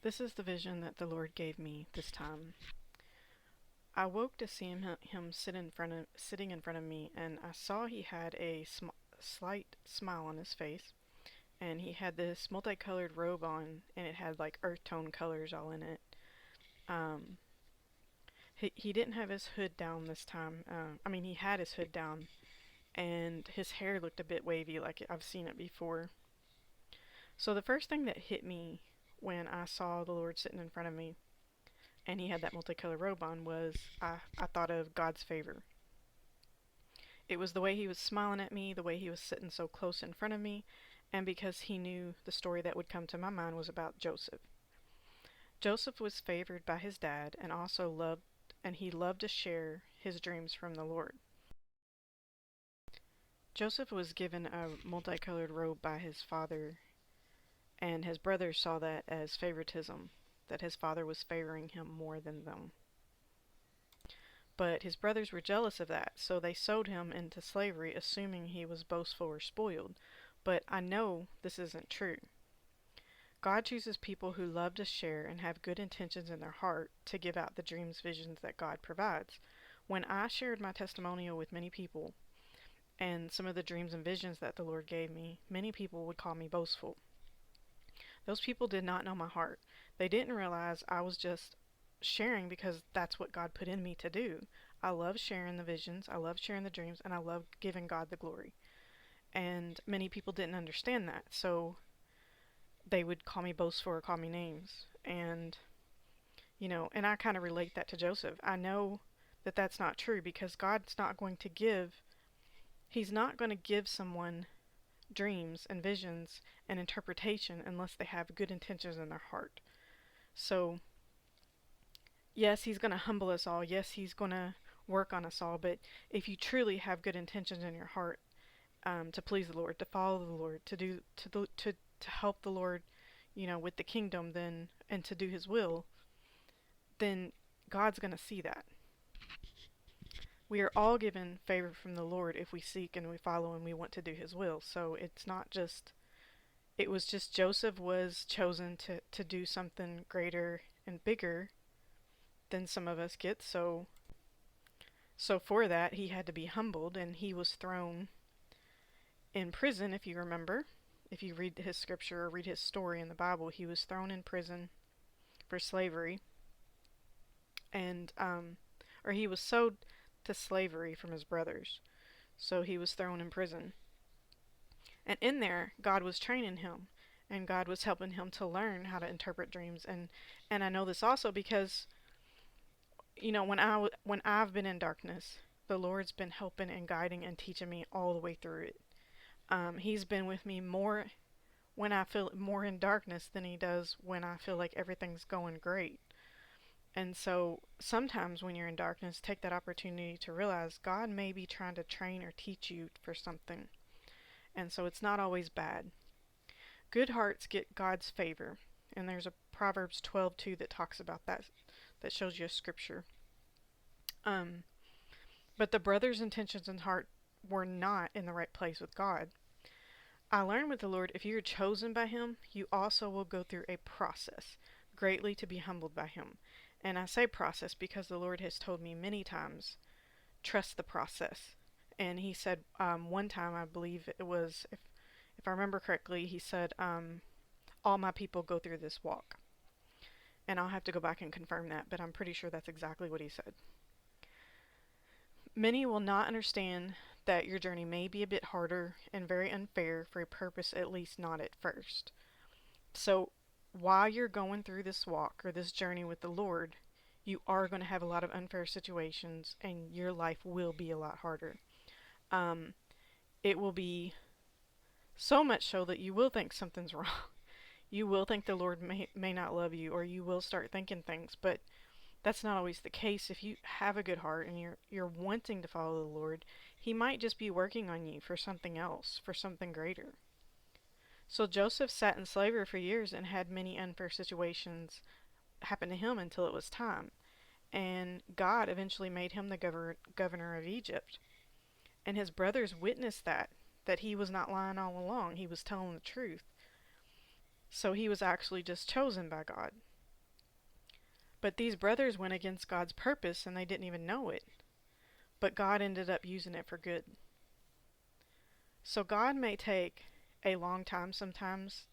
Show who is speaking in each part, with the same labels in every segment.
Speaker 1: This is the vision that the Lord gave me this time. I woke to see him sitting in front of me, and I saw he had a slight smile on his face, and he had this multicolored robe on, and it had like earth tone colors all in it. Um, he didn't have his hood down this time. He had his hood down, and his hair looked a bit wavy, like I've seen it before. So the first thing that hit me when I saw the Lord sitting in front of me and he had that multicolored robe on was I thought of God's favor. It was the way he was smiling at me, the way he was sitting so close in front of me, and because he knew the story that would come to my mind was about Joseph. Joseph was favored by his dad and he loved to share his dreams from the Lord. Joseph was given a multicolored robe by his father, and his brothers saw that as favoritism, that his father was favoring him more than them. But his brothers were jealous of that, so they sold him into slavery, assuming he was boastful or spoiled. But I know this isn't true. God chooses people who love to share and have good intentions in their heart to give out the dreams, visions that God provides. When I shared my testimonial with many people and some of the dreams and visions that the Lord gave me, many people would call me boastful. Those people did not know my heart. They didn't realize I was just sharing because that's what God put in me to do. I love sharing the visions, I love sharing the dreams, and I love giving God the glory. And many people didn't understand that, so they would call me boastful or call me names. And I kind of relate that to Joseph. I know that that's not true because He's not going to give someone dreams and visions and interpretation unless they have good intentions in their heart. So, yes, He's going to humble us all. Yes, He's going to work on us all. But if you truly have good intentions in your heart, to please the Lord, to follow the Lord, to help the Lord, with the kingdom, then and to do His will, then God's going to see that. We are all given favor from the Lord if we seek and we follow and we want to do His will. So it's not just, it was just Joseph was chosen to do something greater and bigger than some of us get. So for that, he had to be humbled, and he was thrown in prison, if you remember. If you read his scripture or read his story in the Bible, he was thrown in prison for slavery, and or he was sold to slavery from his brothers. So he was thrown in prison. And in there, God was training him, and God was helping him to learn how to interpret dreams. And I know this also because when I've been in darkness, the Lord's been helping and guiding and teaching me all the way through it. He's been with me more when I feel more in darkness than he does when I feel like everything's going great. And so sometimes when you're in darkness, take that opportunity to realize God may be trying to train or teach you for something. And so it's not always bad. Good hearts get God's favor. And there's a Proverbs 12:2 that talks about that, that shows you a scripture. Um, but the brother's intentions and heart were not in the right place with God. I learned with the Lord, if you're chosen by Him, you also will go through a process, greatly to be humbled by Him. And I say process because the Lord has told me many times, trust the process. And He said one time, I believe it was, if I remember correctly, He said, all my people go through this walk. And I'll have to go back and confirm that, but I'm pretty sure that's exactly what He said. Many will not understand that your journey may be a bit harder and very unfair for a purpose, at least not at first. So, while you're going through this walk or this journey with the Lord, you are going to have a lot of unfair situations, and your life will be a lot harder. Um, it will be so much so that you will think something's wrong. You will think the Lord may not love you, or you will start thinking things, but that's not always the case. If you have a good heart and you're wanting to follow the Lord, He might just be working on you for something else, for something greater. So Joseph sat in slavery for years and had many unfair situations happen to him until it was time. And God eventually made him the governor of Egypt. And his brothers witnessed that he was not lying all along. He was telling the truth. So he was actually just chosen by God. But these brothers went against God's purpose and they didn't even know it. But God ended up using it for good. So God may take a long time sometimes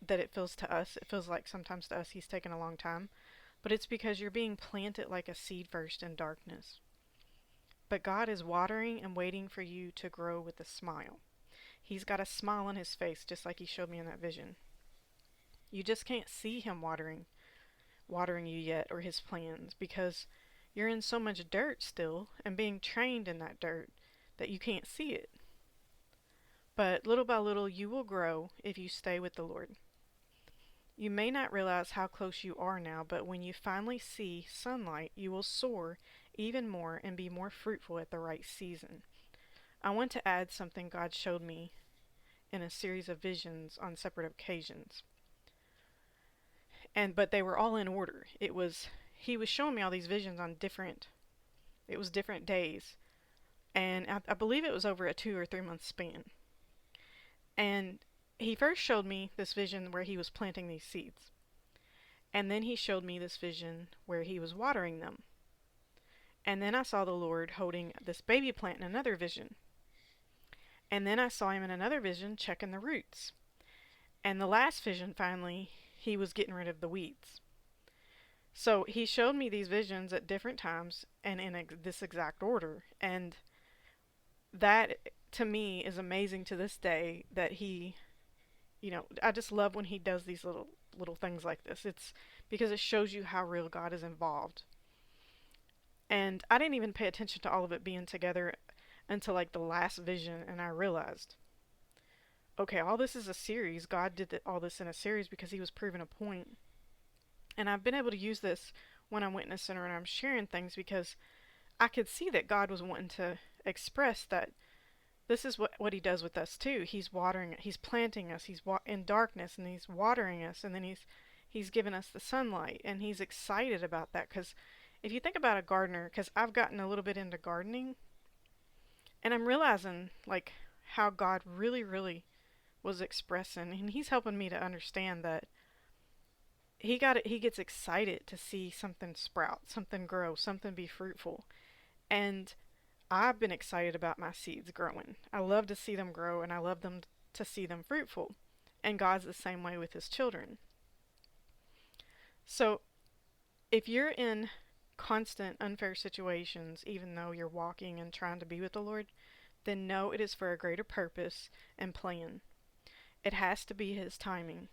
Speaker 1: that it feels to us. It feels like sometimes to us He's taken a long time. But it's because you're being planted like a seed first in darkness. But God is watering and waiting for you to grow with a smile. He's got a smile on His face, just like He showed me in that vision. You just can't see Him watering you yet, or His plans, because you're in so much dirt still and being trained in that dirt that you can't see it. But little by little you will grow if you stay with the Lord. You may not realize how close you are now, but when you finally see sunlight, you will soar even more and be more fruitful at the right season. I want to add something God showed me in a series of visions on separate occasions. But they were all in order. He was showing me all these visions on different days. And I believe it was over a 2 or 3 month span. And he first showed me this vision where he was planting these seeds. And then he showed me this vision where he was watering them. And then I saw the Lord holding this baby plant in another vision. And then I saw him in another vision checking the roots. And the last vision, finally, he was getting rid of the weeds. So he showed me these visions at different times and in this exact order. And that, to me, is amazing to this day that he, I just love when he does these little things like this. It's because it shows you how real God is involved. And I didn't even pay attention to all of it being together until like the last vision, and I realized, okay, all this is a series. God did all this in a series because he was proving a point. And I've been able to use this when I'm witness center and I'm sharing things because I could see that God was wanting to express that this is what he does with us too. He's watering, he's planting us, he's in darkness, and he's watering us, and then he's given us the sunlight, and he's excited about that. Because if you think about a gardener, because I've gotten a little bit into gardening, and I'm realizing like how God really, really was expressing, and he's helping me to understand that he gets excited to see something sprout, something grow, something be fruitful. And I've been excited about my seeds growing. I love to see them grow, and I love them to see them fruitful. And God's the same way with his children. So if you're in constant unfair situations, even though you're walking and trying to be with the Lord, then know it is for a greater purpose and plan. It has to be his timing.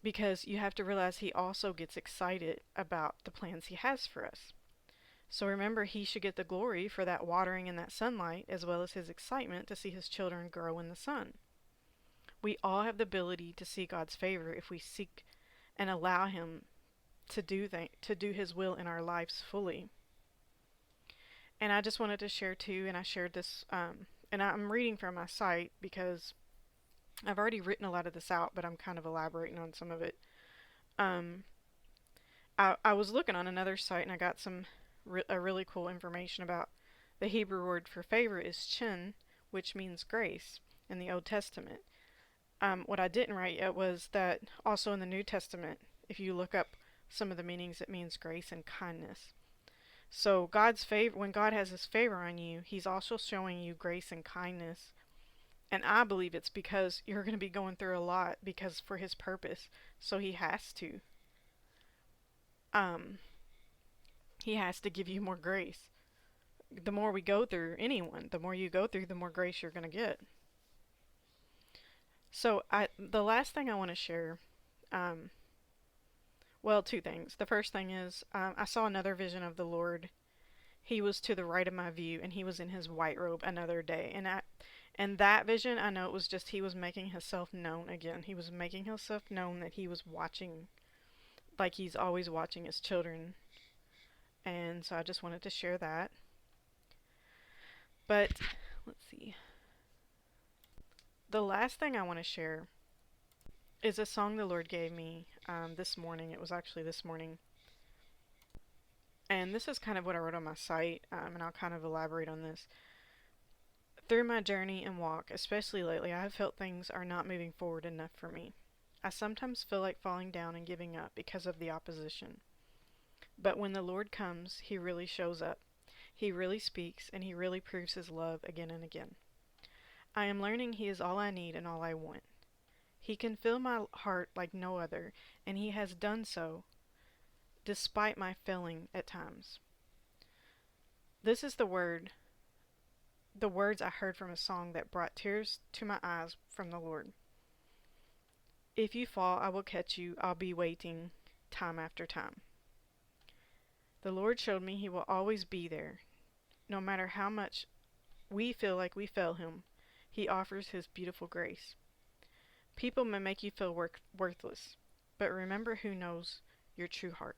Speaker 1: Because you have to realize he also gets excited about the plans he has for us. So remember, he should get the glory for that watering and that sunlight, as well as his excitement to see his children grow in the sun. We all have the ability to see God's favor if we seek and allow him to do his will in our lives fully. And I just wanted to share too, and I shared this, and I'm reading from my site because I've already written a lot of this out, but I'm kind of elaborating on some of it. I was looking on another site and I got a really cool information about the Hebrew word for favor is chin, which means grace in the Old Testament. What I didn't write yet was that also in the New Testament, if you look up some of the meanings, it means grace and kindness. So God's favor, when God has his favor on you, he's also showing you grace and kindness. And I believe it's because you're going to be going through a lot because for his purpose. So he has to. He has to give you more grace. The more we go through, the more you go through, the more grace you're going to get. So the last thing I want to share, well, two things. The first thing is I saw another vision of the Lord. He was to the right of my view, and he was in his white robe another day. And that vision, I know it was just he was making himself known again. He was making himself known that he was watching, like he's always watching his children. And so I just wanted to share that. But let's see. The last thing I want to share is a song the Lord gave me this morning. It was actually this morning. And this is kind of what I wrote on my site, and I'll kind of elaborate on this. Through my journey and walk, especially lately, I have felt things are not moving forward enough for me. I sometimes feel like falling down and giving up because of the opposition. But when the Lord comes, He really shows up. He really speaks, and He really proves His love again and again. I am learning He is all I need and all I want. He can fill my heart like no other, and He has done so despite my failing at times. This is the words I heard from a song that brought tears to my eyes from the Lord. If you fall, I will catch you. I'll be waiting time after time. The Lord showed me He will always be there. No matter how much we feel like we fail Him, He offers His beautiful grace. People may make you feel worthless, but remember who knows your true heart.